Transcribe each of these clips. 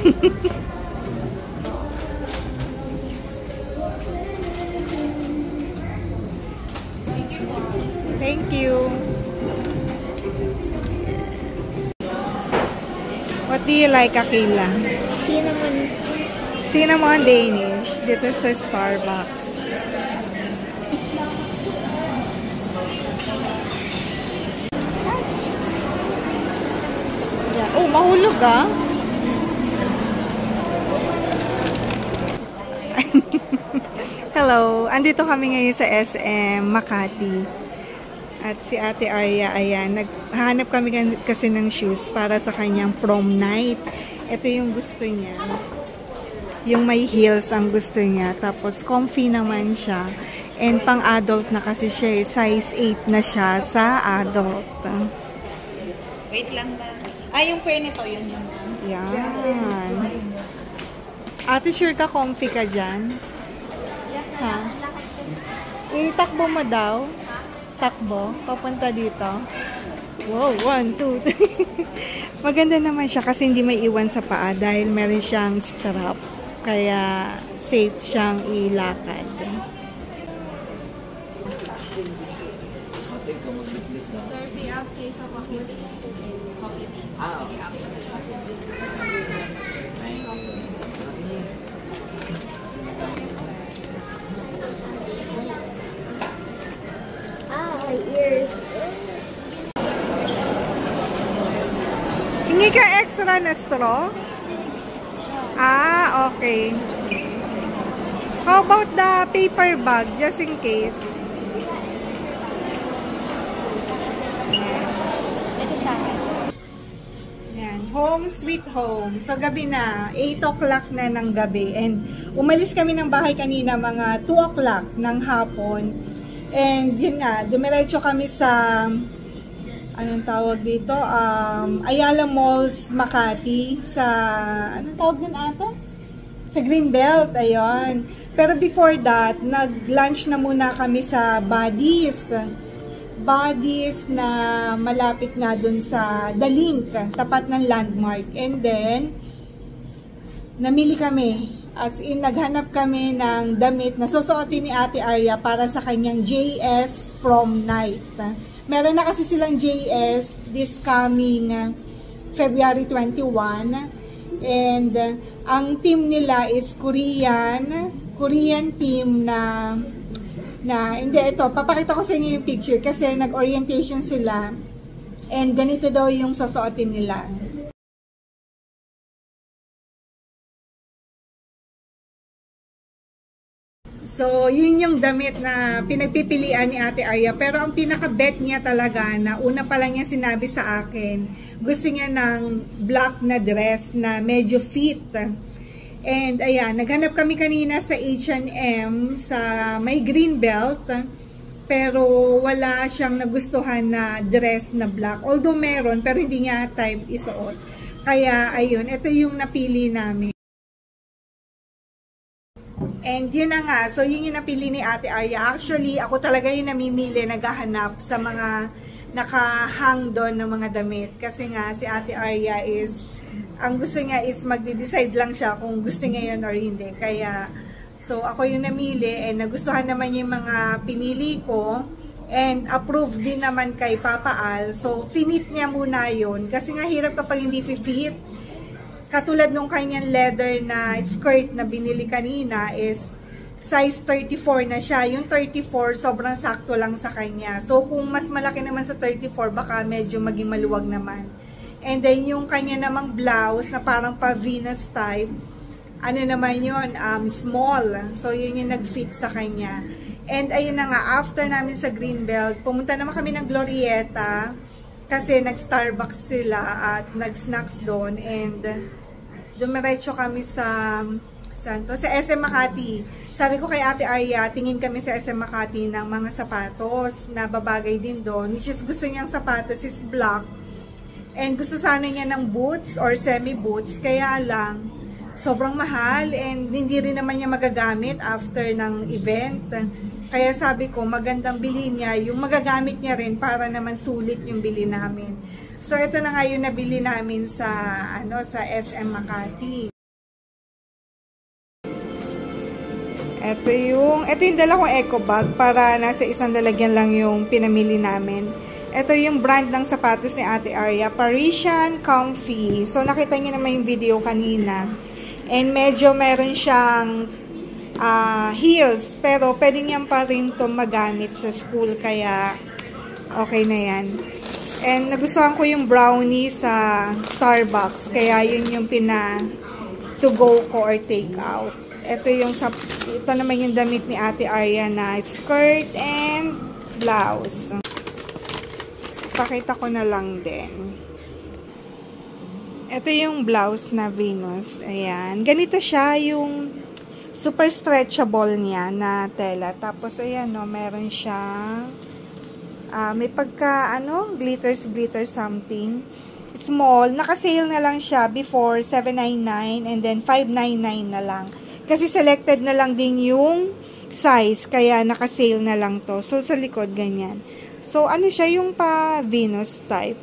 Thank you. What do you like, Akila? Cinnamon. Cinnamon Danish. Dito sa Starbucks. Yeah. Oh, mahulog ah. Hello. Andito kami ngayon sa SM Makati. At si Ate Arya, ayan, naghahanap kami kasi ng shoes para sa kanyang prom night. Ito yung gusto niya. Yung may heels ang gusto niya. Tapos comfy naman siya. And pang adult na kasi siya, size 8 na siya sa adult. Wait lang ba? Yung pair nito, yun. Yan. Ate, sure ka comfy ka dyan? Ha? Itakbo mo daw? Takbo, papunta dito. Wow, 1, 2, 3. Maganda naman siya kasi hindi may iwan sa paa dahil meron siyang strap. Kaya safe siyang ilakad. Hingi ka extra na straw? Okay. How about the paper bag, just in case? Ito sa akin. Yan. Home sweet home. So, gabi na. 8 o'clock na ng gabi. And umalis kami ng bahay kanina mga 2 o'clock ng hapon. And yun nga, dumiretso kami sa anong tawag dito? Ayala Malls, Makati. Sa, anong tawag din ata? Sa Greenbelt, ayun. Pero before that, nag-lunch na muna kami sa Buddies. Buddies na malapit nga dun sa The Link, tapat ng Landmark. And then, namili kami. As in, naghanap kami ng damit na susuotin ni Ate Arya para sa kanyang JS prom night. Meron na kasi silang JS this coming February 21. And ang team nila is Korean team na hindi, ito, papakita ko sa inyo yung picture kasi nag-orientation sila. And ganito daw yung susuotin nila. So, yun yung damit na pinagpipilian ni Ate Arya. Pero ang pinaka-bet niya talaga na una pa lang niya sinabi sa akin, gusto niya ng black na dress na medyo fit. And ayan, naghanap kami kanina sa H&M sa may Greenbelt. Pero wala siyang nagustuhan na dress na black. Although meron, pero hindi niya type isuot. Kaya ayun, ito yung napili namin. And yun na nga, so yun yung napili ni Ate Arya. Actually, ako talaga yung namimili, naghahanap sa mga nakahang doon ng mga damit. Kasi nga, si Ate Arya is, ang gusto niya is magde-decide lang siya kung gusto niya yun or hindi. Kaya, so ako yung namili and nagustuhan naman yung mga pinili ko. And approved din naman kay Papa Al. So, finit niya muna yun. Kasi nga, hirap kapag hindi fit. Katulad nung kanyang leather na skirt na binili kanina is size 34 na siya. Yung 34, sobrang sakto lang sa kanya. So, kung mas malaki naman sa 34, baka medyo maging maluwag naman. And then, yung kanya namang blouse na parang pa-Venus type, ano naman yun, small. So, yun yung nag-fit sa kanya. And, ayun na nga, after namin sa Greenbelt, pumunta naman kami ng Glorieta kasi nag-Starbucks sila at nag-snacks doon. And, dumiretso kami sa SM Makati. Sabi ko kay Ate Arya, tingin kami sa SM Makati ng mga sapatos na babagay din doon. Which is gusto niyang sapatos is black. And gusto sana niya ng boots or semi-boots. Kaya lang, sobrang mahal and hindi rin naman niya magagamit after ng event. Kaya sabi ko, magandang bilhin niya yung magagamit niya rin para naman sulit yung bili namin. So, ito na nga yung nabili namin sa, sa SM Makati. Ito yung dala kong eco bag para nasa isang lalagyan lang yung pinamili namin. Ito yung brand ng sapatos ni Ate Arya, Parisian Comfy. So, nakita niyo naman yung video kanina. And medyo meron siyang heels, pero pwede niyan pa rin ito magamit sa school, kaya okay na yan. And nagustuhan ko yung brownie sa Starbucks, kaya yun yung to go ko or take out. Ito naman yung damit ni Ate Arya na skirt and blouse. Pakita ko na lang din. Ito yung blouse na Venus. Ayan. Ganito siya yung super stretchable niya na tela. Tapos ayan, no, meron siyang may pagka glitter something. Small. Naka-sale na lang siya before $7.99 and then $5.99 na lang. Kasi selected na lang din yung size, kaya naka-sale na lang to. So, sa likod, ganyan. So, ano siya, yung pa Venus type.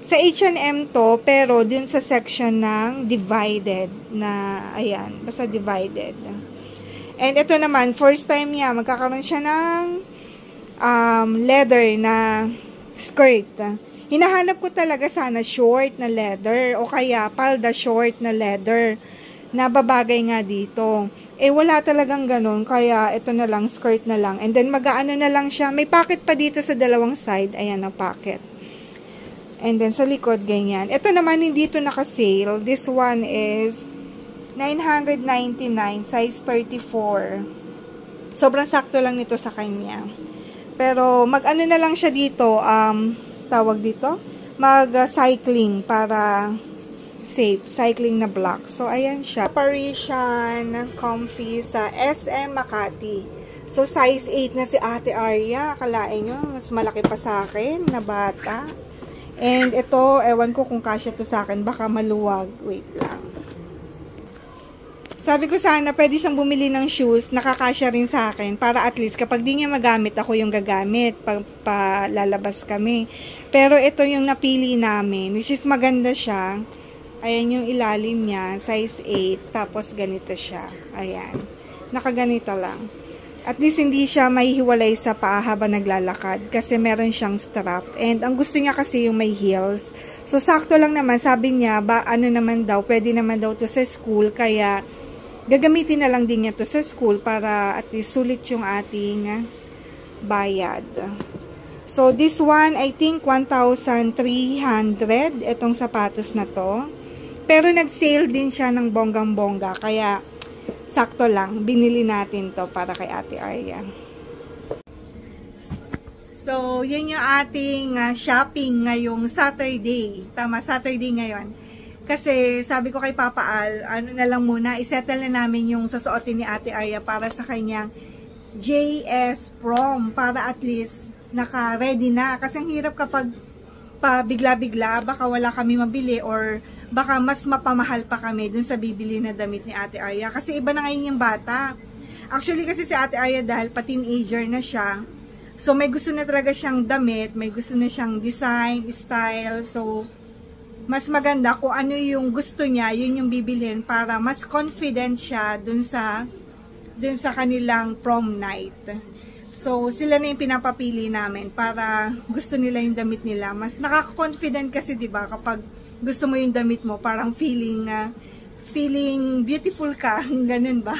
Sa H&M to, pero dun sa section ng divided na, ayan, basta divided. And ito naman, first time niya, magkakaroon siya ng leather na skirt. Hinahanap ko talaga sana short na leather o kaya palda short na leather na babagay nga dito. Eh, wala talagang ganun. Kaya, ito na lang, skirt na lang. And then, mag-aano na lang siya. May pocket pa dito sa dalawang side. Ayan ang pocket. And then, sa likod, ganyan. Ito naman, hindi ito naka-sale. This one is $999, size 34. Sobrang sakto lang nito sa kanya. Pero, mag-ano na lang siya dito, tawag dito, mag-cycling para safe, cycling na block. So, ayan siya. Parisian Comfy sa SM Makati. So, size 8 na si Ate Arya. Akalain nyo, mas malaki pa sa akin na bata. And ito, ewan ko kung kasya to sa akin. Baka maluwag. Wait lang. Sabi ko sana, pwede siyang bumili ng shoes. Nakakasya rin sa akin. Para at least, kapag di niya magamit, ako yung gagamit. Pag lalabas kami. Pero ito yung napili namin. Which is maganda siya. Ayan yung ilalim niya, size 8, tapos ganito siya. Ayan. Nakaganito lang. At least hindi siya mahihiwalay sa paa habang naglalakad kasi meron siyang strap. And ang gusto niya kasi yung may heels. So, sakto lang naman. Sabi niya, ano naman daw, pwede naman daw to sa school. Kaya, gagamitin na lang din niya to sa school para at least sulit yung ating bayad. So, this one, I think 1,300 itong sapatos na to. Pero nag-sale din siya ng bonggang-bongga. Kaya, sakto lang. Binili natin to para kay Ate Arya. So, yun yung ating shopping ngayong Saturday. Tama, Saturday ngayon. Kasi, sabi ko kay Papa Al, ano na lang muna, isettle na namin yung sasuotin ni Ate Arya para sa kanyang JS prom. Para at least, naka-ready na. Kasi ang hirap kapag bigla-bigla, baka wala kami mabili or baka mas mapamahal pa kami dun sa bibili na damit ni Ate Arya. Kasi iba na ngayon yung bata. Actually kasi si Ate Arya dahil pa-teenager na siya, so may gusto na talaga siyang damit, may gusto na siyang design, style. So, mas maganda kung ano yung gusto niya, yun yung bibilhin para mas confident siya dun sa kanilang prom night. So, sila na yung pinapapili namin para gusto nila yung damit nila. Mas nakaka-confident kasi, di ba, kapag gusto mo yung damit mo, parang feeling beautiful ka, ganun ba?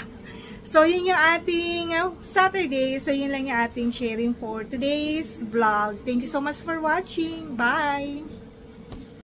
So, yun yung ating Saturday. So, yun lang yung ating sharing for today's vlog. Thank you so much for watching. Bye!